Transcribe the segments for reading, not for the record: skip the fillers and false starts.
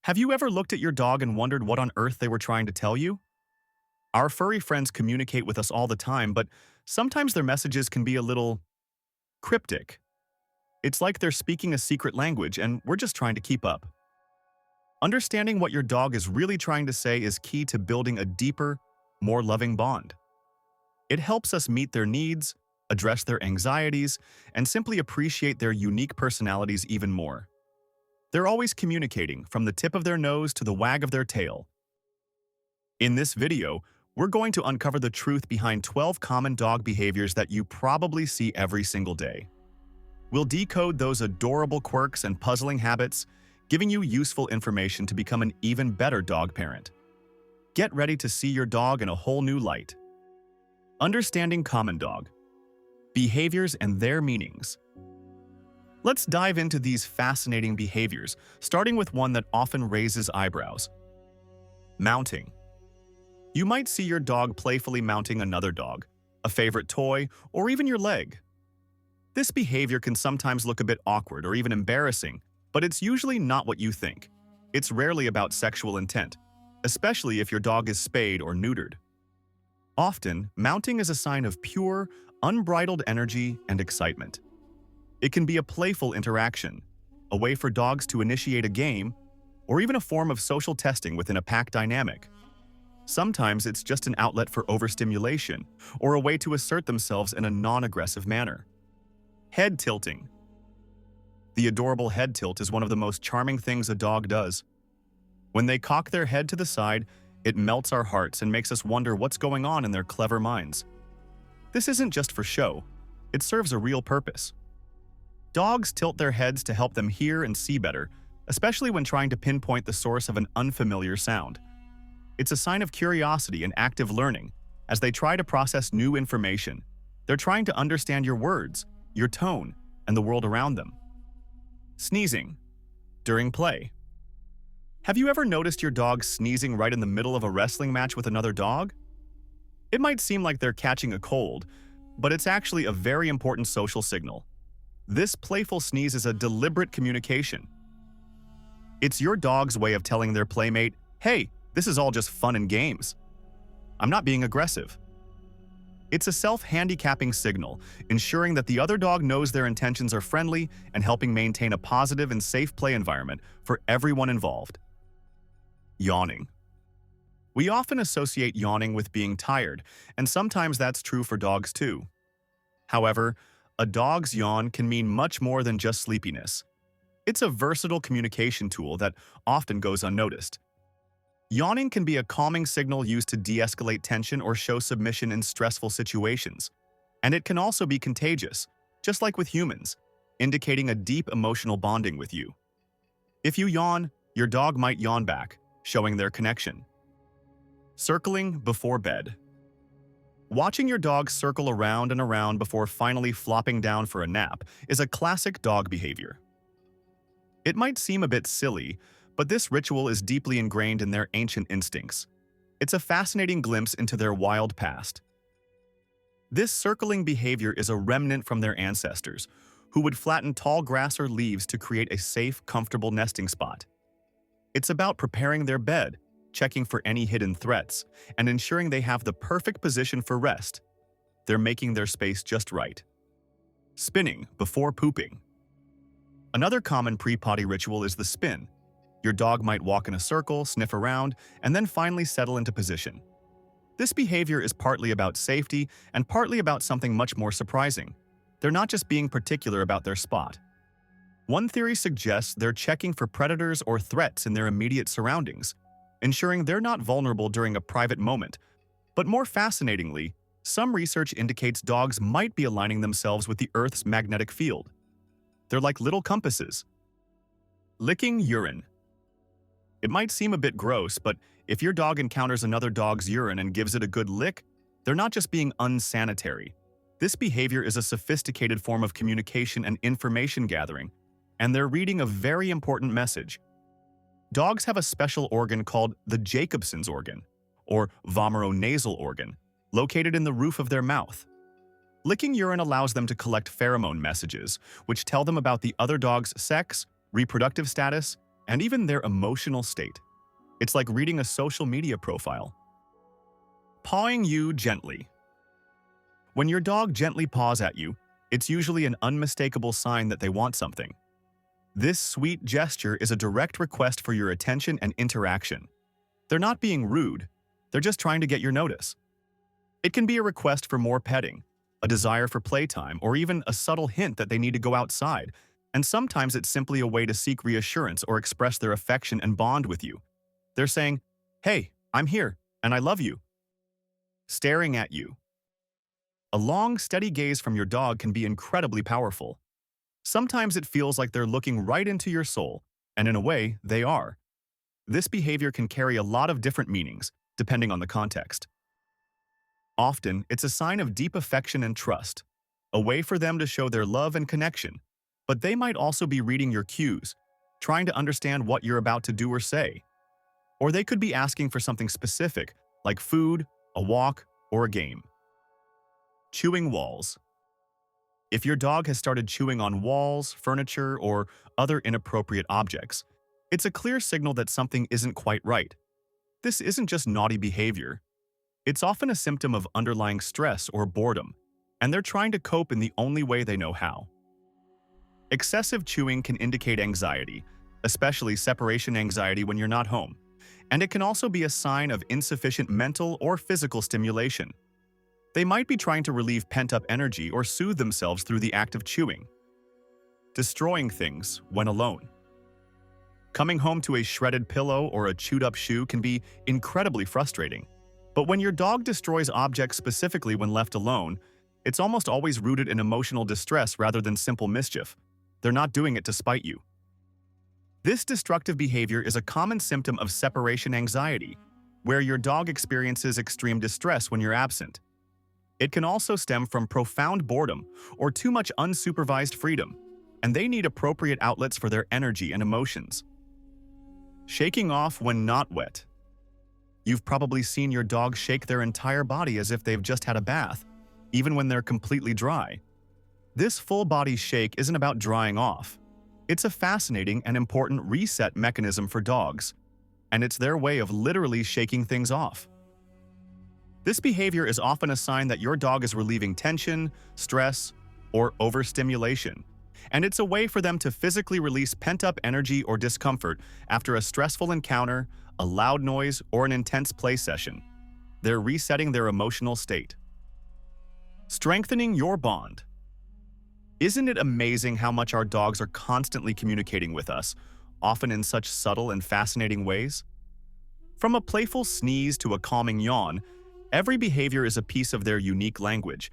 Have you ever looked at your dog and wondered what on earth they were trying to tell you? Our furry friends communicate with us all the time, but sometimes their messages can be a little cryptic. It's like they're speaking a secret language and we're just trying to keep up. Understanding what your dog is really trying to say is key to building a deeper, more loving bond. It helps us meet their needs, address their anxieties, and simply appreciate their unique personalities even more. They're always communicating, from the tip of their nose to the wag of their tail. In this video, we're going to uncover the truth behind 12 common dog behaviors that you probably see every single day. We'll decode those adorable quirks and puzzling habits, giving you useful information to become an even better dog parent. Get ready to see your dog in a whole new light. Understanding common dog behaviors and their meanings. Let's dive into these fascinating behaviors, starting with one that often raises eyebrows. Mounting. You might see your dog playfully mounting another dog, a favorite toy, or even your leg. This behavior can sometimes look a bit awkward or even embarrassing, but it's usually not what you think. It's rarely about sexual intent, especially if your dog is spayed or neutered. Often, mounting is a sign of pure, unbridled energy and excitement. It can be a playful interaction, a way for dogs to initiate a game, or even a form of social testing within a pack dynamic. Sometimes it's just an outlet for overstimulation, or a way to assert themselves in a non-aggressive manner. Head tilting. The adorable head tilt is one of the most charming things a dog does. When they cock their head to the side, it melts our hearts and makes us wonder what's going on in their clever minds. This isn't just for show, it serves a real purpose. Dogs tilt their heads to help them hear and see better, especially when trying to pinpoint the source of an unfamiliar sound. It's a sign of curiosity and active learning. As they try to process new information, they're trying to understand your words, your tone, and the world around them. Sneezing. During play. Have you ever noticed your dog sneezing right in the middle of a wrestling match with another dog? It might seem like they're catching a cold, but it's actually a very important social signal. This playful sneeze is a deliberate communication. It's your dog's way of telling their playmate, "Hey, this is all just fun and games. I'm not being aggressive." It's a self-handicapping signal, ensuring that the other dog knows their intentions are friendly and helping maintain a positive and safe play environment for everyone involved. Yawning. We often associate yawning with being tired, and sometimes that's true for dogs too. However, a dog's yawn can mean much more than just sleepiness. It's a versatile communication tool that often goes unnoticed. Yawning can be a calming signal used to de-escalate tension or show submission in stressful situations. And it can also be contagious, just like with humans, indicating a deep emotional bonding with you. If you yawn, your dog might yawn back, showing their connection. Circling before bed. Watching your dog circle around and around before finally flopping down for a nap is a classic dog behavior. It might seem a bit silly, but this ritual is deeply ingrained in their ancient instincts. It's a fascinating glimpse into their wild past. This circling behavior is a remnant from their ancestors, who would flatten tall grass or leaves to create a safe, comfortable nesting spot. It's about preparing their bed, checking for any hidden threats, and ensuring they have the perfect position for rest. They're making their space just right. Spinning before pooping. Another common pre-potty ritual is the spin. Your dog might walk in a circle, sniff around, and then finally settle into position. This behavior is partly about safety and partly about something much more surprising. They're not just being particular about their spot. One theory suggests they're checking for predators or threats in their immediate surroundings, ensuring they're not vulnerable during a private moment. But more fascinatingly, some research indicates dogs might be aligning themselves with the Earth's magnetic field. They're like little compasses. Licking urine. It might seem a bit gross, but if your dog encounters another dog's urine and gives it a good lick, they're not just being unsanitary. This behavior is a sophisticated form of communication and information gathering, and they're reading a very important message. Dogs have a special organ called the Jacobson's organ, or vomeronasal organ, located in the roof of their mouth. Licking urine allows them to collect pheromone messages, which tell them about the other dog's sex, reproductive status, and even their emotional state. It's like reading a social media profile. Pawing you gently. When your dog gently paws at you, it's usually an unmistakable sign that they want something. This sweet gesture is a direct request for your attention and interaction. They're not being rude, they're just trying to get your notice. It can be a request for more petting, a desire for playtime, or even a subtle hint that they need to go outside, and sometimes it's simply a way to seek reassurance or express their affection and bond with you. They're saying, "Hey, I'm here, and I love you." Staring at you. A long, steady gaze from your dog can be incredibly powerful. Sometimes it feels like they're looking right into your soul, and in a way, they are. This behavior can carry a lot of different meanings, depending on the context. Often, it's a sign of deep affection and trust, a way for them to show their love and connection, but they might also be reading your cues, trying to understand what you're about to do or say. Or they could be asking for something specific, like food, a walk, or a game. Chewing walls. If your dog has started chewing on walls, furniture, or other inappropriate objects, it's a clear signal that something isn't quite right. This isn't just naughty behavior. It's often a symptom of underlying stress or boredom, and they're trying to cope in the only way they know how. Excessive chewing can indicate anxiety, especially separation anxiety when you're not home, and it can also be a sign of insufficient mental or physical stimulation. They might be trying to relieve pent-up energy or soothe themselves through the act of chewing. Destroying things when alone. Coming home to a shredded pillow or a chewed-up shoe can be incredibly frustrating. But when your dog destroys objects specifically when left alone, it's almost always rooted in emotional distress rather than simple mischief. They're not doing it to spite you. This destructive behavior is a common symptom of separation anxiety, where your dog experiences extreme distress when you're absent. It can also stem from profound boredom or too much unsupervised freedom, and they need appropriate outlets for their energy and emotions. Shaking off when not wet. You've probably seen your dog shake their entire body as if they've just had a bath, even when they're completely dry. This full-body shake isn't about drying off. It's a fascinating and important reset mechanism for dogs, and it's their way of literally shaking things off. This behavior is often a sign that your dog is relieving tension, stress, or overstimulation, and it's a way for them to physically release pent-up energy or discomfort after a stressful encounter, a loud noise, or an intense play session. They're resetting their emotional state. Strengthening your bond. Isn't it amazing how much our dogs are constantly communicating with us, often in such subtle and fascinating ways? From a playful sneeze to a calming yawn, every behavior is a piece of their unique language,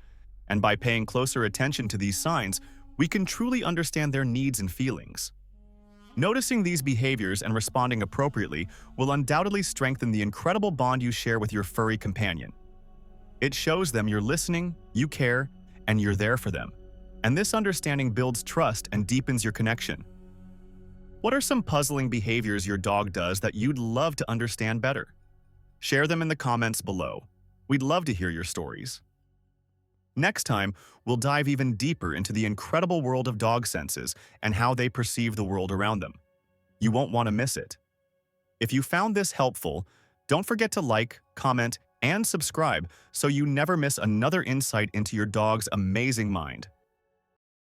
and by paying closer attention to these signs, we can truly understand their needs and feelings. Noticing these behaviors and responding appropriately will undoubtedly strengthen the incredible bond you share with your furry companion. It shows them you're listening, you care, and you're there for them. And this understanding builds trust and deepens your connection. What are some puzzling behaviors your dog does that you'd love to understand better? Share them in the comments below. We'd love to hear your stories. Next time, we'll dive even deeper into the incredible world of dog senses and how they perceive the world around them. You won't want to miss it. If you found this helpful, don't forget to like, comment, and subscribe so you never miss another insight into your dog's amazing mind.